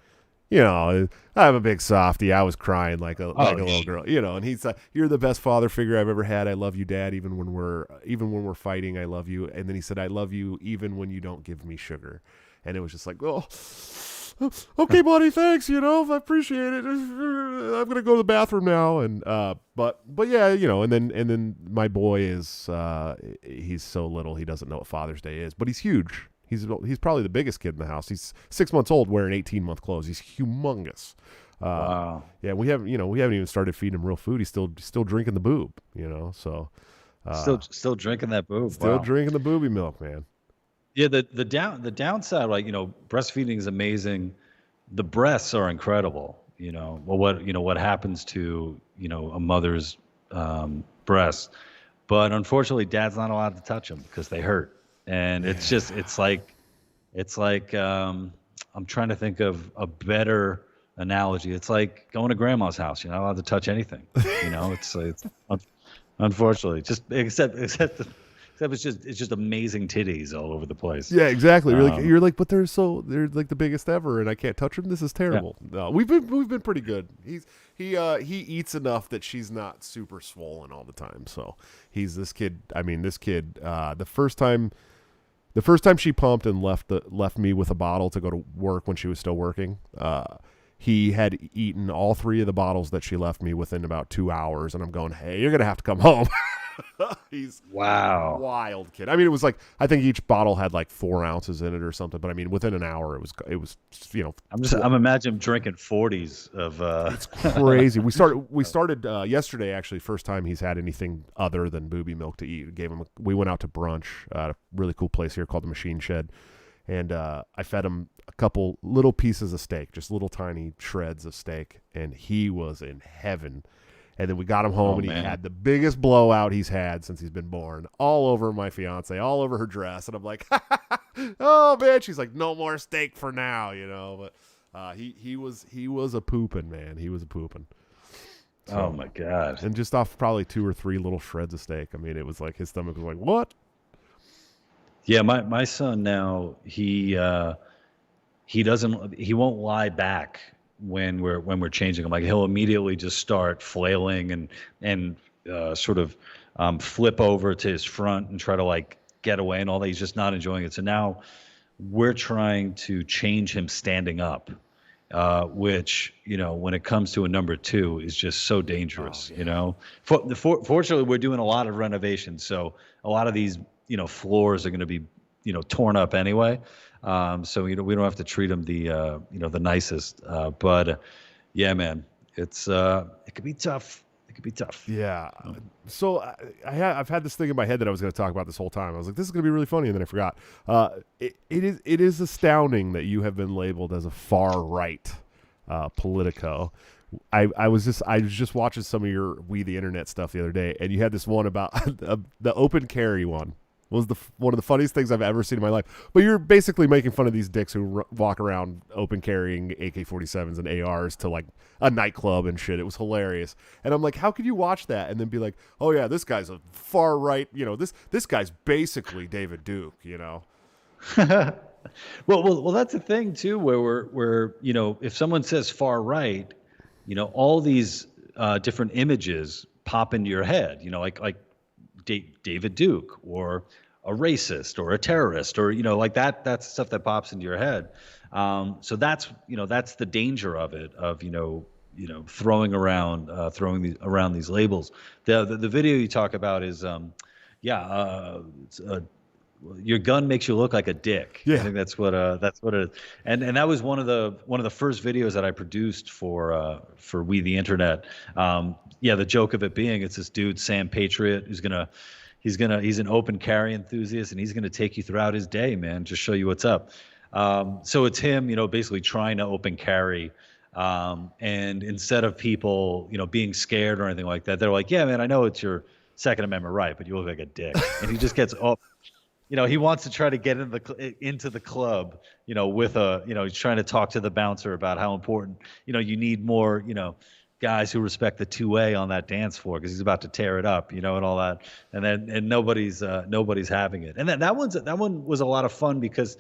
I'm a big softie. I was crying like a little girl, and he's you're the best father figure I've ever had. I love you, Dad, even when we're fighting, I love you. And then he said, I love you even when you don't give me sugar. And it was just like, oh, okay, buddy, thanks, I appreciate it. I'm going to go to the bathroom now. And but yeah, and then my boy is he's so little, he doesn't know what Father's Day is, but he's huge. He's probably the biggest kid in the house. He's 6 months old wearing 18-month clothes. He's humongous. Wow. Yeah, we haven't even started feeding him real food. He's still drinking the boob, so still drinking that boob. Still Wow. drinking the booby milk, man. Yeah, the downside, like, breastfeeding is amazing. The breasts are incredible. What happens to, a mother's breasts. But unfortunately, Dad's not allowed to touch them because they hurt. And it's like I'm trying to think of a better analogy. It's like going to grandma's house. You're not allowed to touch anything. It's unfortunately except it's just amazing titties all over the place. Yeah, exactly. You're like, but they're like the biggest ever, and I can't touch them. This is terrible. Yeah. No, we've been pretty good. He eats enough that she's not super swollen all the time. So this kid. The first time she pumped and left me with a bottle to go to work when she was still working, he had eaten all 3 of the bottles that she left me within about 2 hours, and I'm going, hey, you're gonna have to come home. He's wow, wild kid. I mean, it was like, I think each bottle had like 4 ounces in it or something, but I mean, within an hour, it was I'm imagining drinking 40s of. It's crazy. We started yesterday, actually, first time he's had anything other than booby milk to eat. We went out to brunch at a really cool place here called the Machine Shed, and I fed him a couple little pieces of steak, just little tiny shreds of steak, and he was in heaven. And then we got him home, and he had the biggest blowout he's had since he's been born, all over my fiance, all over her dress. And I'm like, oh man, she's like, no more steak for now, But he was a pooping, man. He was a pooping. So, oh my god! And just off probably 2 or 3 little shreds of steak. I mean, it was like his stomach was like, what? Yeah, my son now, he won't lie back when we're changing him. Like, he'll immediately just start flailing and sort of flip over to his front and try to like get away and all that. He's just not enjoying it. So now we're trying to change him standing up, which, when it comes to a number 2 is just so dangerous. Oh, yeah. Fortunately, we're doing a lot of renovations, so a lot of these floors are going to be torn up anyway. So we don't have to treat them the nicest. But yeah, man, it could be tough. It could be tough. Yeah. So I've had this thing in my head that I was going to talk about this whole time. I was like, this is going to be really funny, and then I forgot. It is astounding that you have been labeled as a far right politico. I was just watching some of your We the Internet stuff the other day, and you had this one about the open carry one. Was one of the funniest things I've ever seen in my life. But you're basically making fun of these dicks who walk around open carrying AK-47s and ARs to like a nightclub and shit. It was hilarious. And I'm like, how could you watch that and then be like, oh yeah, this guy's a far right, this guy's basically David Duke, Well, that's the thing too, where we're if someone says far right, all these different images pop into your head, like David Duke or a racist or a terrorist or like that's stuff that pops into your head. So that's the danger of it, of throwing around these labels. The video you talk about is your gun makes you look like a dick. Yeah. I think that's what it is. And that was one of the first videos that I produced for We the Internet. The joke of it being, it's this dude, Sam Patriot, who's he's an open carry enthusiast, and he's gonna take you throughout his day, man, just show you what's up. So it's him, basically trying to open carry. And instead of people, being scared or anything like that, they're like, yeah, man, I know it's your Second Amendment right, but you look like a dick. And he just gets off. He wants to try to get into the club, with he's trying to talk to the bouncer about how important, you need more, guys who respect the 2A on that dance floor because he's about to tear it up, and all that. And nobody's having it. And that one was a lot of fun because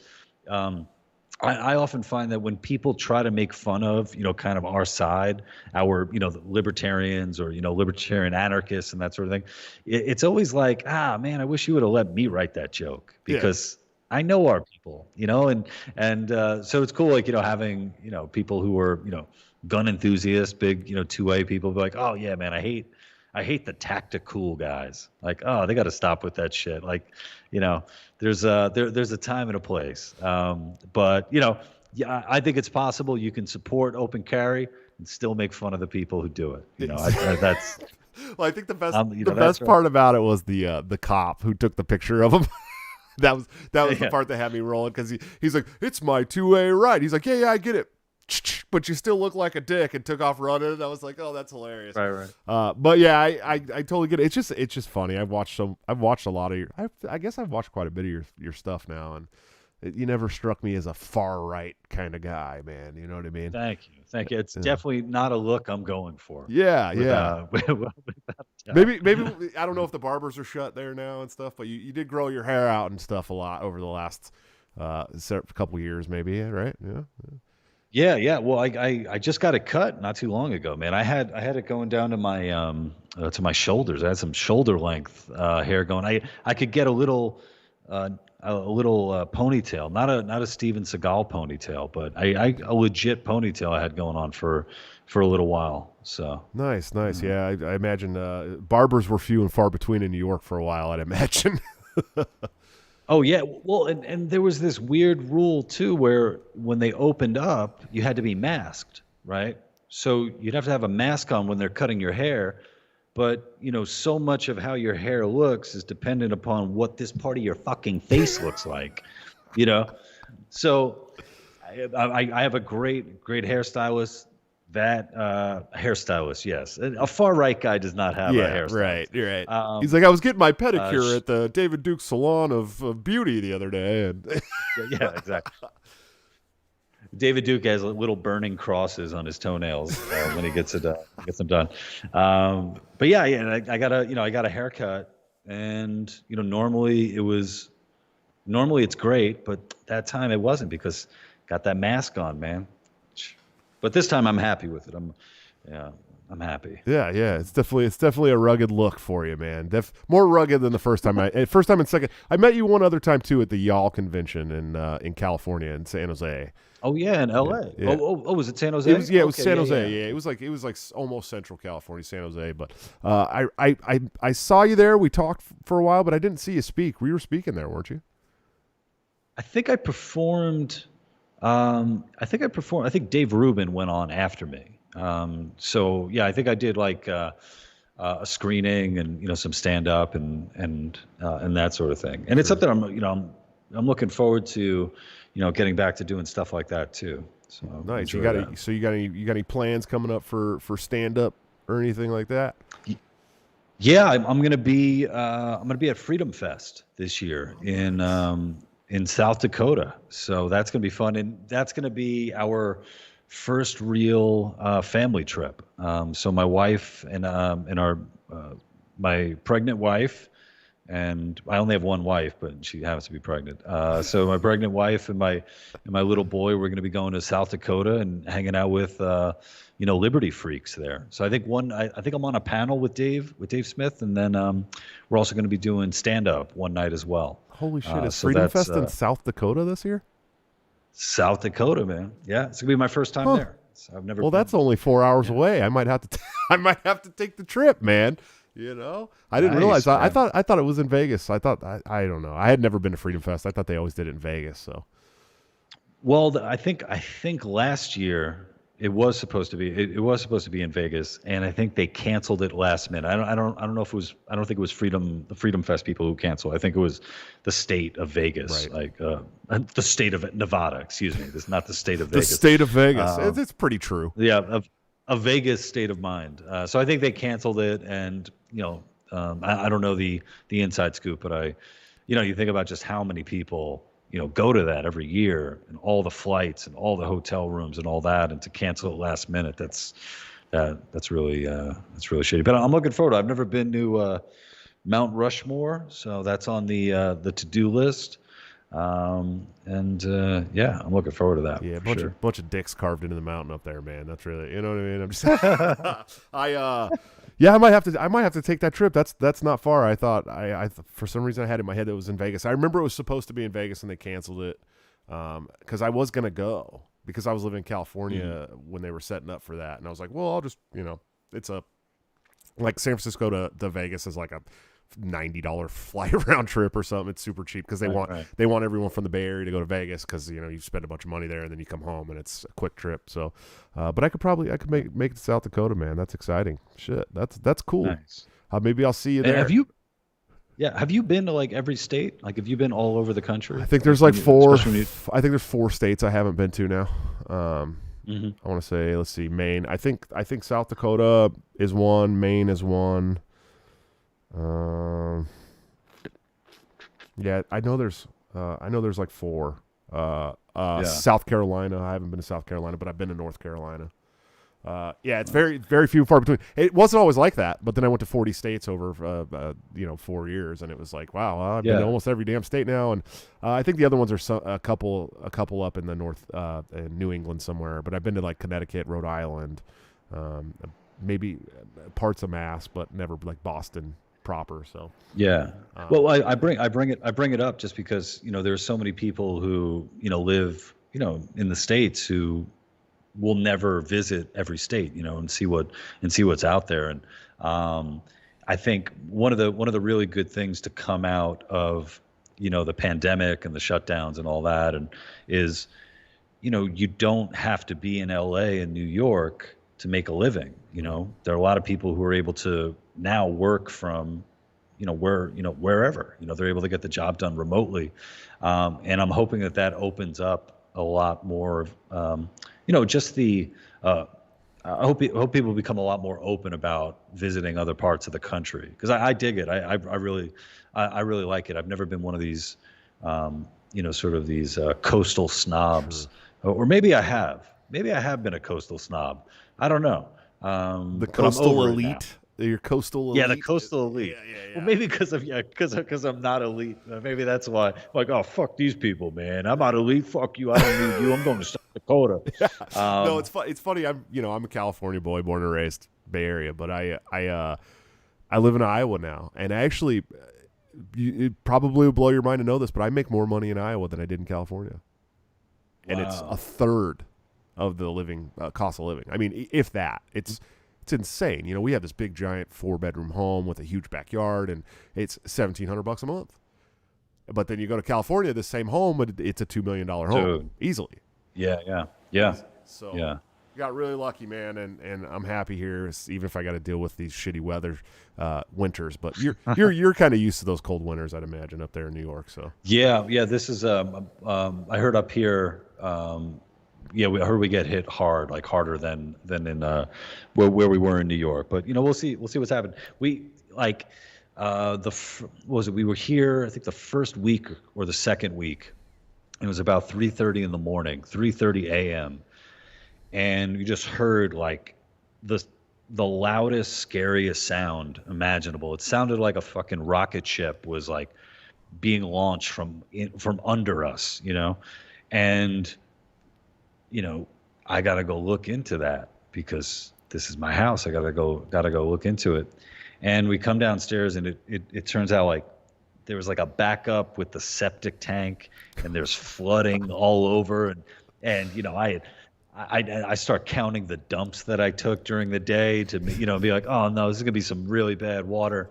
I often find that when people try to make fun of, kind of our side, our, the libertarians or, libertarian anarchists and that sort of thing, it's always like, man, I wish you would have let me write that joke Yeah. because I know our people, and so it's cool, like, having, people who are, gun enthusiasts, big, 2A people be like, oh yeah, man, I hate the tactical guys. Like, oh, they got to stop with that shit. Like, there's a time and a place. But yeah, I think it's possible you can support open carry and still make fun of the people who do it. That's Well, I think the best that's best right. part about it was the cop who took the picture of him. that was the Yeah. part that had me rolling because he's like, it's my 2A right. He's like, yeah, I get it. But you still look like a dick, and took off running. And I was like, oh, that's hilarious. Right. But yeah, I totally get it. It's just funny. I've watched a lot of your. I guess I've watched quite a bit of your stuff now, and you never struck me as a far right kind of guy, man. You know what I mean? Thank you. It's definitely not a look I'm going for. Yeah, With, yeah. without a doubt. Maybe I don't know if the barbers are shut there now and stuff, but you did grow your hair out and stuff a lot over the last couple years, maybe, right? Yeah. Yeah. Well, I just got it cut not too long ago, man. I had it going down to my shoulders. I had some shoulder length hair going. I could get a little ponytail, not a Steven Seagal ponytail, but a legit ponytail I had going on for a little while. So Nice. Yeah, I imagine barbers were few and far between in New York for a while, I'd imagine. Oh yeah, well, and there was this weird rule too, where when they opened up, you had to be masked, right? So you'd have to have a mask on when they're cutting your hair, but so much of how your hair looks is dependent upon what this part of your fucking face looks like, So I have a great hairstylist. That hairstylist, yes. A far right guy does not have a hairstylist. Right. You're right. He's like, I was getting my pedicure at the David Duke Salon of Beauty the other day, and yeah, exactly. David Duke has little burning crosses on his toenails when he gets them done. But yeah, I got a haircut, and normally it's great, but that time it wasn't because got that mask on, man. But this time I'm happy with it. I'm happy. Yeah. It's definitely a rugged look for you, man. More rugged than the first time. First time and second. I met you one other time too at the Y'all convention in California in San Jose. Oh yeah, in L.A. Yeah. Oh, was it San Jose? It was San Jose. Yeah. It was like almost Central California, San Jose. But I saw you there. We talked for a while, but I didn't see you speak. You were speaking there, weren't you? I think I performed. I think Dave Rubin went on after me. So yeah, I think I did like a screening and some stand up and that sort of thing. And it's something I'm looking forward to, getting back to doing stuff like that too. So Nice. You got any plans coming up for stand up or anything like that? Yeah, I'm gonna be at Freedom Fest this year in South Dakota. So that's going to be fun. And that's going to be our first real family trip. So my wife and my pregnant wife, and I only have one wife, but she happens to be pregnant. So my pregnant wife and my little boy, we're going to be going to South Dakota and hanging out with, Liberty freaks there. So I think I'm on a panel with Dave Smith. And then we're also going to be doing stand up one night as well. Holy shit! Is Freedom Fest in South Dakota this year? South Dakota, man. Yeah, it's gonna be my first time there. So I've never. Well, that's only 4 hours away. I might have to take the trip, man. I didn't realize. I thought it was in Vegas. I don't know. I had never been to Freedom Fest. I thought they always did it in Vegas. So. Well, I think last year it was supposed to be in Vegas, and I think they canceled it last minute. I don't know if it was. I don't think it was the Freedom Fest people who canceled. I think it was the state of Vegas, right. Like the state of Nevada. Excuse me. It's not the state of Vegas. The state of Vegas. It's pretty true. Yeah, a Vegas state of mind. So I think they canceled it, and I don't know the inside scoop, but you think about just how many people go to that every year, and all the flights and all the hotel rooms and all that, and to cancel it last minute, that's really shitty. But I'm looking forward. I've never been to Mount Rushmore, so that's on the to-do list. Yeah, I'm looking forward to that. Yeah, for sure. bunch of dicks carved into the mountain up there, man. That's really, you know what I mean. I'm just, yeah, I might have to take that trip. That's not far. I thought for some reason I had in my head that it was in Vegas. I remember it was supposed to be in Vegas and they canceled it because I was gonna go because I was living in California when they were setting up for that, and I was like, well, I'll just, it's like San Francisco to Vegas is like a $90 flight round trip or something. It's super cheap because they want everyone from the Bay Area to go to Vegas because you spend a bunch of money there and then you come home and it's a quick trip. So, but I could make it to South Dakota, man. That's exciting. Shit, that's cool. Nice. Maybe I'll see you there. Have you been to like every state? Like, have you been all over the country? I think there's like four. I think there's 4 states I haven't been to now. I want to say, let's see, Maine. I think South Dakota is one. Maine is one. Yeah, I know there's like 4. South Carolina. I haven't been to South Carolina, but I've been to North Carolina. Yeah, it's very, very few far between. It wasn't always like that, but then I went to 40 states over, 4 years, and it was like, wow, I've been to almost every damn state now. And I think the other ones are a couple up in the north, in New England somewhere. But I've been to like Connecticut, Rhode Island, maybe parts of Mass, but never like Boston proper. So yeah. Well, I bring it up just because there's so many people who live in the States who will never visit every state, and see what's out there. And I think one of the really good things to come out of the pandemic and the shutdowns and all that, and is you don't have to be in LA and New York to make a living. There are a lot of people who are able to now work from wherever. They're able to get the job done remotely, and I'm hoping that opens up a lot more of just the I hope people become a lot more open about visiting other parts of the country, because I dig it. I really like it. I've never been one of these sort of these coastal snobs. Sure. Or maybe I have been a coastal snob. I don't know. The coastal elite. Your coastal elite. Yeah, the coastal elite. Yeah. Well, maybe because I'm not elite. Maybe that's why. Like, oh, fuck these people, man. I'm not elite. Fuck you. I don't need you. I'm going to South Dakota. No, it's funny. I'm a California boy, born and raised Bay Area, but I live in Iowa now, and actually, it probably would blow your mind to know this, but I make more money in Iowa than I did in California, and it's a third of the living cost of living. I mean, if that, it's insane. We have this big giant 4-bedroom home with a huge backyard, and it's $1,700 a month. But then you go to California, the same home, but it's a $2 million home. Dude. Easily. Yeah. So you got really lucky, man, and I'm happy here, even if I got to deal with these shitty weather winters. But you're kind of used to those cold winters, I'd imagine, up there in New York. So yeah. This is I heard up here. I heard we get hit hard, like harder than in where we were in New York. But we'll see what's happened. We like we were here, I think the first week or the second week. It was about 3:30 in the morning, 3:30 a.m. And you just heard like the loudest, scariest sound imaginable. It sounded like a fucking rocket ship was like being launched from under us, and I got to go look into that because this is my house. I got to go look into it. And we come downstairs, and it turns out like there was like a backup with the septic tank, and there's flooding all over. And I start counting the dumps that I took during the day to be like, oh no, this is gonna be some really bad water.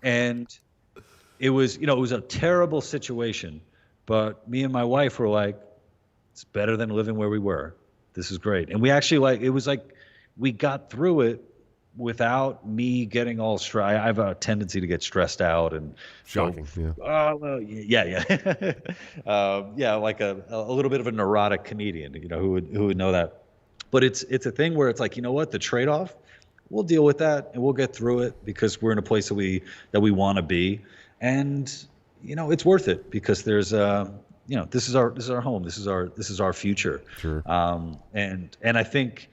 And it was a terrible situation, but me and my wife were like, it's better than living where we were. This is great. And we actually it was like we got through it without me getting all stressed. I have a tendency to get stressed out and shocking. Like a little bit of a neurotic comedian, who would know that. But it's a thing where it's like, the trade-off, we'll deal with that and we'll get through it because we're in a place that we want to be. And it's worth it because there's this is our home. This is our future. Sure. And I think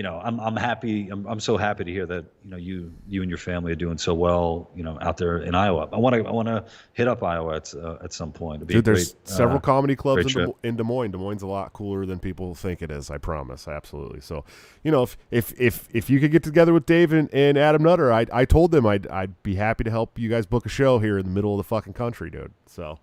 I'm happy. I'm so happy to hear that, you and your family are doing so well, out there in Iowa. I want to hit up Iowa at some point. It'd be Dude, there's great, several comedy clubs great in Des Moines. Des Moines is a lot cooler than people think it is. I promise, absolutely. So, if you could get together with Dave and Adam Nutter, I told them I'd be happy to help you guys book a show here in the middle of the fucking country, dude. So.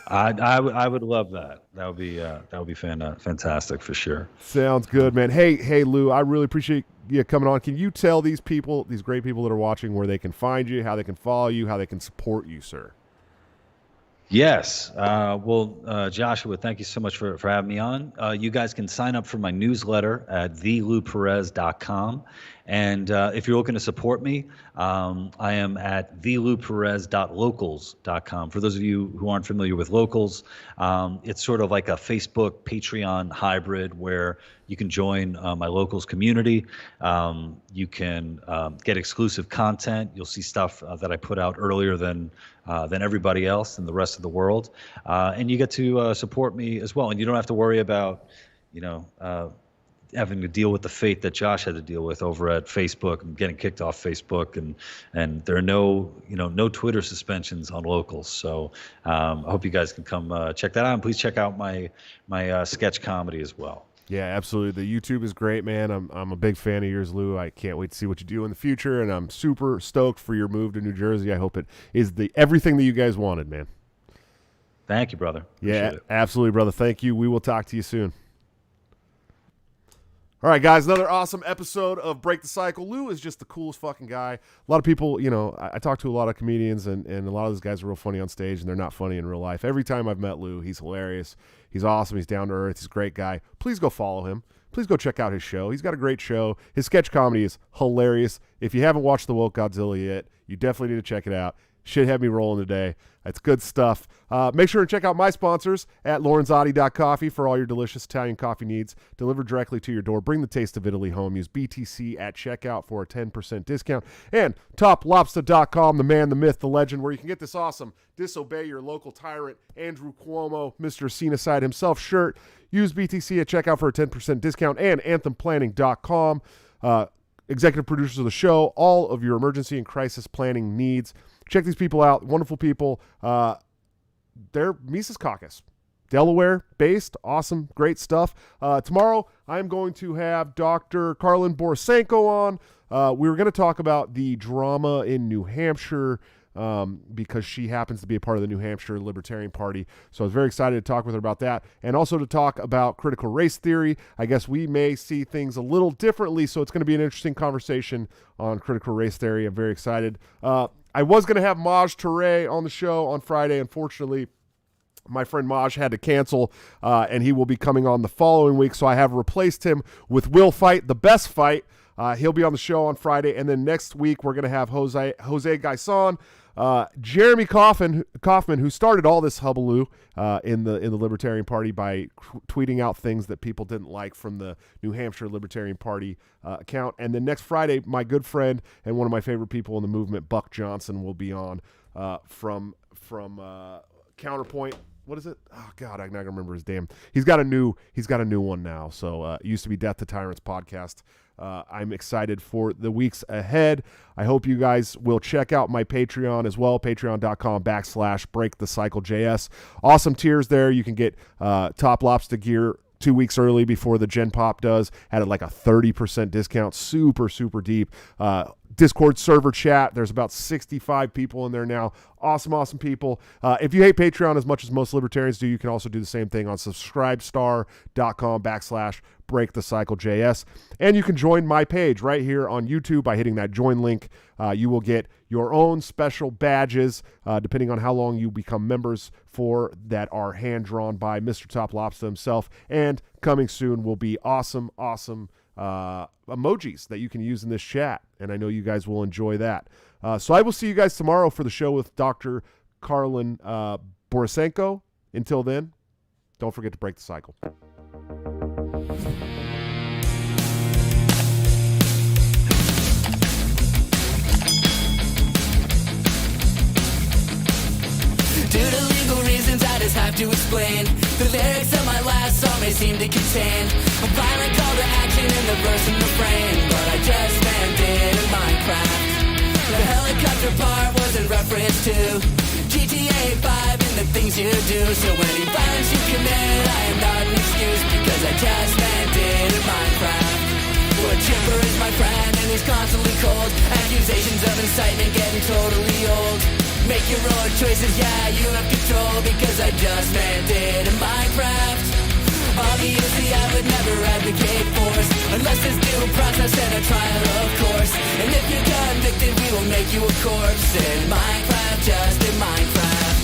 I would love that. That would be fantastic for sure. Sounds good, man. Hey, Lou, I really appreciate you coming on. Can you tell these great people that are watching, where they can find you, how they can follow you, how they can support you, sir? Yes. Joshua, thank you so much for having me on. You guys can sign up for my newsletter at thelouperez.com. And if you're looking to support me, I am at thelouperez.locals.com. For those of you who aren't familiar with Locals, it's sort of like a Facebook Patreon hybrid where you can join my Locals community. You can get exclusive content. You'll see stuff that I put out earlier than everybody else in the rest of the world. And you get to support me as well. And you don't have to worry about, having to deal with the fate that Josh had to deal with over at Facebook and getting kicked off Facebook, and there are no Twitter suspensions on Locals. So I hope you guys can come check that out, and please check out my sketch comedy as well. Yeah, absolutely. The YouTube is great, man. I'm a big fan of yours, Lou. I can't wait to see what you do in the future, and I'm super stoked for your move to New Jersey. I hope it is everything that you guys wanted, man. Thank you, brother. Yeah, absolutely, brother. Thank you. We will talk to you soon. All right, guys, another awesome episode of Break the Cycle. Lou is just the coolest fucking guy. A lot of people, I talk to a lot of comedians, and a lot of those guys are real funny on stage, and they're not funny in real life. Every time I've met Lou, he's hilarious. He's awesome. He's down to earth. He's a great guy. Please go follow him. Please go check out his show. He's got a great show. His sketch comedy is hilarious. If you haven't watched The Woke Godzilla yet, you definitely need to check it out. Shit had me rolling today. It's good stuff. Make sure to check out my sponsors at lorenzati.coffee for all your delicious Italian coffee needs delivered directly to your door. Bring the taste of Italy home. Use BTC at checkout for a 10% discount. And toplobster.com, the man, the myth, the legend, where you can get this awesome Disobey Your Local Tyrant Andrew Cuomo, Mr. Cenacide himself shirt. Use BTC at checkout for a 10% discount. And anthemplanning.com, executive producers of the show, all of your emergency and crisis planning needs. Check these people out. Wonderful people. They're Mises Caucus, Delaware based. Awesome. Great stuff. Tomorrow, I'm going to have Dr. Karlin Borisenko on. We were going to talk about the drama in New Hampshire because she happens to be a part of the New Hampshire Libertarian Party. So I was very excited to talk with her about that, and also to talk about critical race theory. I guess we may see things a little differently, so it's going to be an interesting conversation on critical race theory. I'm very excited. I was going to have Maj Touré on the show on Friday. Unfortunately, my friend Maj had to cancel, and he will be coming on the following week, so I have replaced him with Will Fight, the best fight. He'll be on the show on Friday, and then next week we're going to have Jose Gaison, Jeremy Kaufman, who started all this hullabaloo in the Libertarian Party by tweeting out things that people didn't like from the New Hampshire Libertarian Party account. And then next Friday, my good friend and one of my favorite people in the movement, Buck Johnson, will be on from Counterpoint. What is it? Oh God, I'm not gonna remember his damn. He's got a new one now. So it used to be Death to Tyrants podcast. I'm excited for the weeks ahead. I hope you guys will check out my Patreon as well, patreon.com/breakthecyclejs. Awesome tiers there. You can get Top Lobster gear 2 weeks early before the Gen Pop does at like a 30% discount. Super, super deep. Discord server chat. There's about 65 people in there now. Awesome people. If you hate Patreon as much as most libertarians do, you can also do the same thing on subscribestar.com/breakthecyclejs. And you can join my page right here on YouTube by hitting that join link. You will get your own special badges, depending on how long you become members for, that are hand-drawn by Mr. Top Lobster himself. And coming soon will be awesome emojis that you can use in this chat, and I know you guys will enjoy that. So I will see you guys tomorrow for the show with Dr. Karlin Borisenko. Until then, don't forget to break the cycle. Due to legal reasons, I just have to explain. The lyrics of my last song may seem to contain a violent call to action in reversing the frame, but I just landed in Minecraft. The helicopter part was in reference to GTA 5 and the things you do. So any violence you commit, I am not an excuse, because I just landed in Minecraft. Wood chipper is my friend and he's constantly cold. Accusations of incitement getting totally old. Make your own choices, yeah, you have control, because I just landed in Minecraft. Obviously I would never advocate force, unless there's due process and a trial, of course. And if you're convicted, we will make you a corpse in Minecraft, just in Minecraft.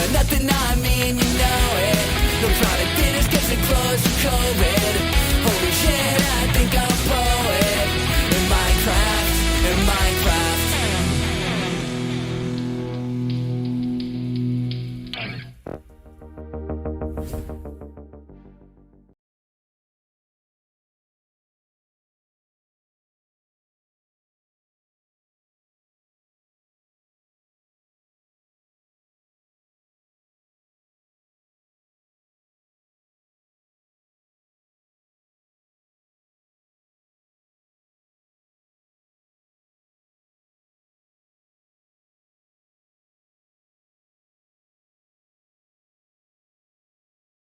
Nothing I mean, you know it. No product dinners, gets it close to COVID.